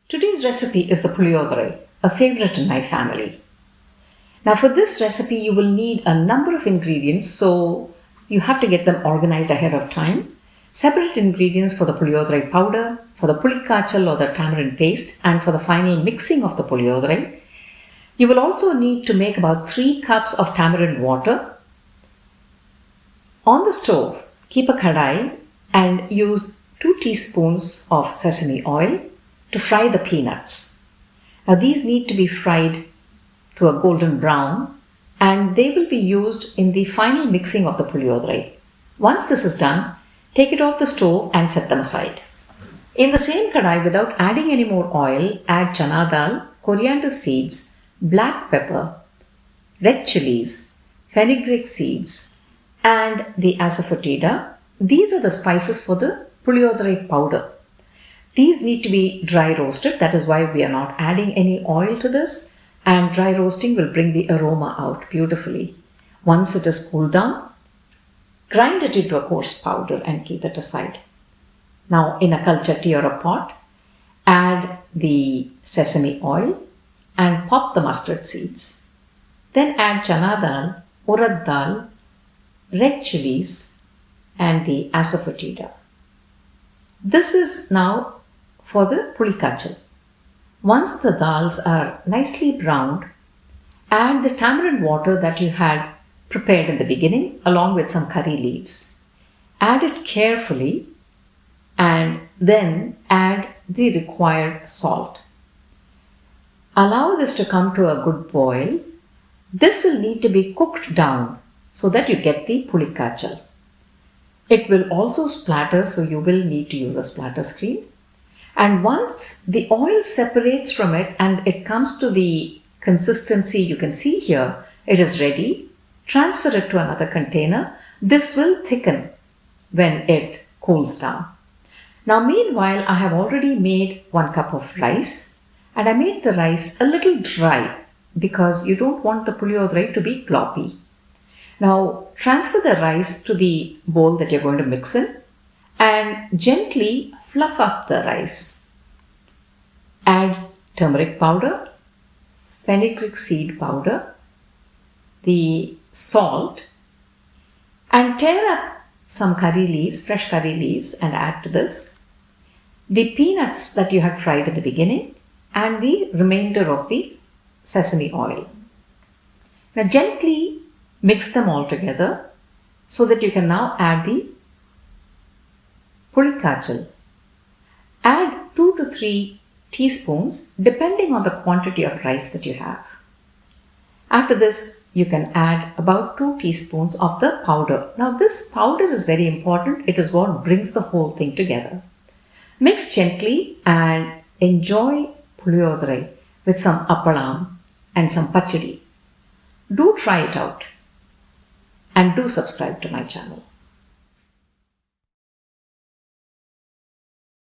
Today's recipe is the Puliyodarai, a favorite in my family. Now for this recipe you will need a number of ingredients, so you have to get them organized ahead of time. Separate ingredients for the Puliyodarai powder, for the pulikachal or the tamarind paste, and for the final mixing of the Puliyodarai. You will also need to make about 3 cups of tamarind water. On the stove, keep a kadai and use 2 teaspoons of sesame oil to fry the peanuts. Now these need to be fried to a golden brown and they will be used in the final mixing of the Puliyodarai. Once this is done, take it off the stove and set them aside. In the same kadai, without adding any more oil, add chana dal, coriander seeds, black pepper, red chilies, fenugreek seeds, and the asafoetida. These are the spices for the Puliyodarai powder. These need to be dry roasted, that is why we are not adding any oil to this, and dry roasting will bring the aroma out beautifully. Once it is cooled down, grind it into a coarse powder and keep it aside. Now in a kalchatti or a pot, add the sesame oil and pop the mustard seeds. Then add chana dal, urad dal, red chilies and the asafoetida. This is now for the pulikachal. Once the dals are nicely browned, add the tamarind water that you had prepared in the beginning along with some curry leaves. Add it carefully and then add the required salt. Allow this to come to a good boil. This will need to be cooked down so that you get the pulikachal. It will also splatter, so you will need to use a splatter screen. And once the oil separates from it and it comes to the consistency you can see here, it is ready. Transfer it to another container. This will thicken when it cools down. Now meanwhile, I have already made 1 cup of rice. And I made the rice a little dry because you don't want the Puliyodarai to be gloppy. Now transfer the rice to the bowl that you're going to mix in and gently fluff up the rice. Add turmeric powder, fenugreek seed powder, the salt, and tear up some curry leaves, fresh curry leaves, and add to this the peanuts that you had fried at the beginning and the remainder of the sesame oil. Now gently mix them all together so that you can now add the pulikachal. Add 2 to 3 teaspoons depending on the quantity of rice that you have. After this, you can add about 2 teaspoons of the powder. Now this powder is very important. It is what brings the whole thing together. Mix gently and enjoy Puliyodarai with some appalam and some pachadi. Do try it out and do subscribe to my channel.